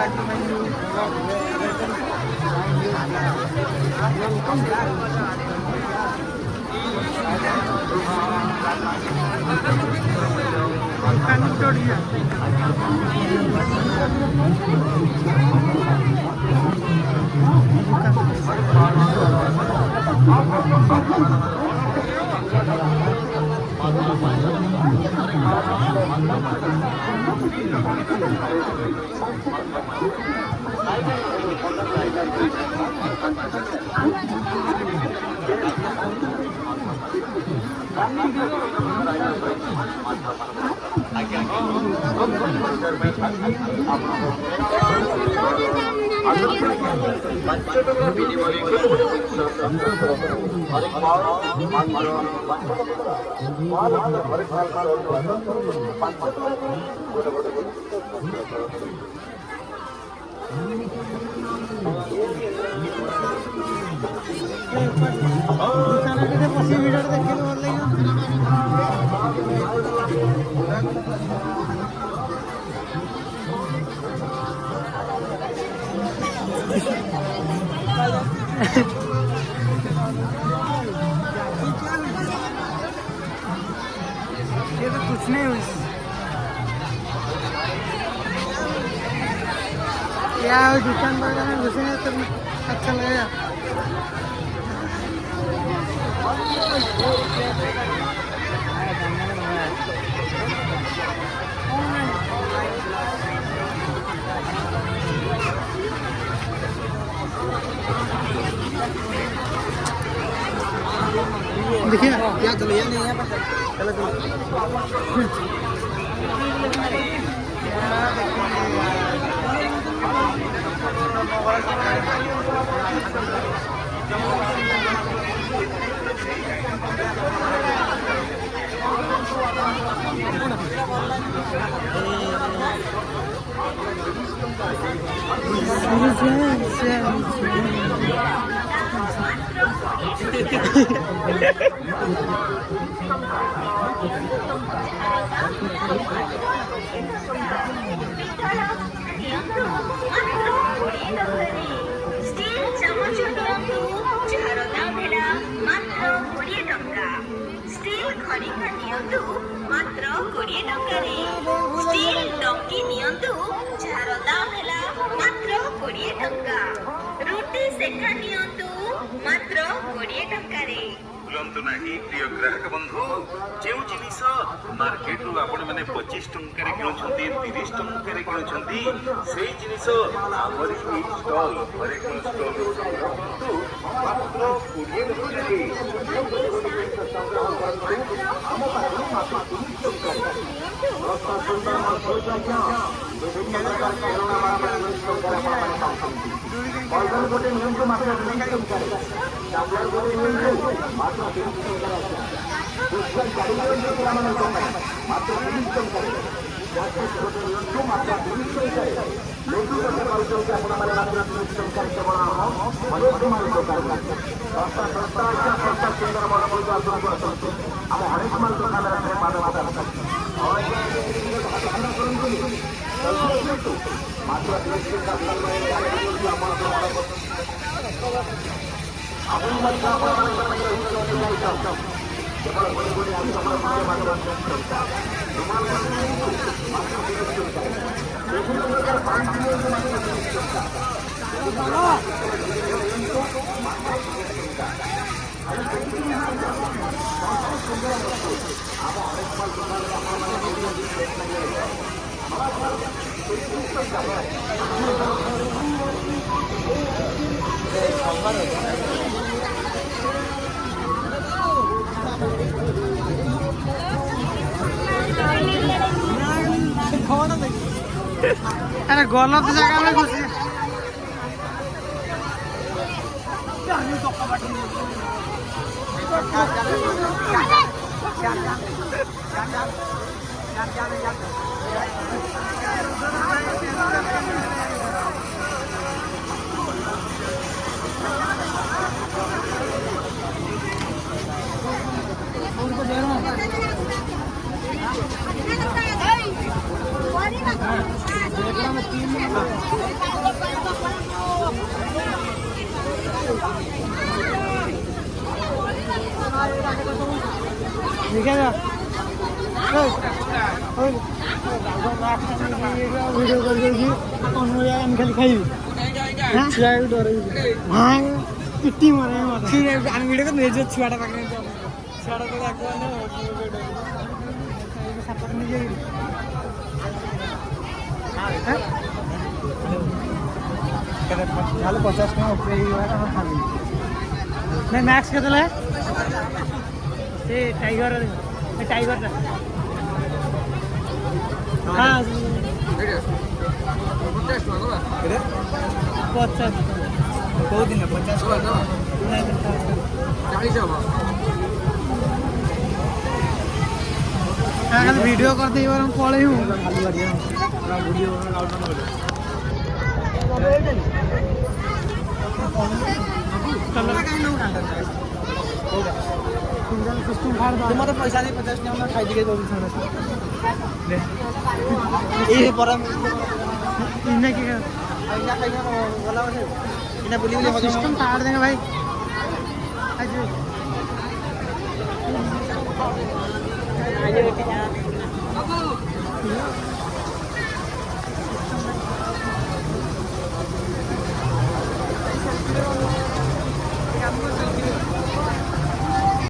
back to my new vlog. Welcome ये तो कुछ नहीं हुई यार, दुकान वगैरह में घुसेंगे तो अच्छा लगेगा। देखिए क्या चलो ये नहीं है पर चलो चलो स्टील चामच नियंतु जार दाम है मात्र 20 टंका। स्टील खरिका नियंतु मात्र 20 टंका रे। स्टील डंकी नियंतु जार दाम है मात्र 20 टंका। रोटी सेका नियंतु मात्र 20 टंका रे। भूलतु नहीं प्रिय ग्राहक बंधु, जो जिनिस मार्केट रू आपण मैंने 25 टंका किणुंट 30 टंका किणुंट से जिनिस आमरी स्टल हर एक स्टल मात्र 20 अरे गलत जगह में घुसे उनको देखा जा वीडियो कर खाली खाई पिट्टी मारे वीडियो को नहीं छुआटा पाखे छुआटा को सपोर्ट नहीं झालं 50 टका उपरे खाली नाही मॅक्स केलं आहे ते टायगर हां 50 କୋଉ ଦିନ 50 ଟଙ୍କା ଦବା ନାଇଁ 40 ହବ ଖାଲି ଭିଡ଼ିଓ କରିଦେଇ ବାର ପଳେଇବୁ ଖାଲି କରିବା ଭିଡ଼ିଓ मत पैसा नहीं 50 टका खाई दिए सिस्टम काट देंगे भाई आज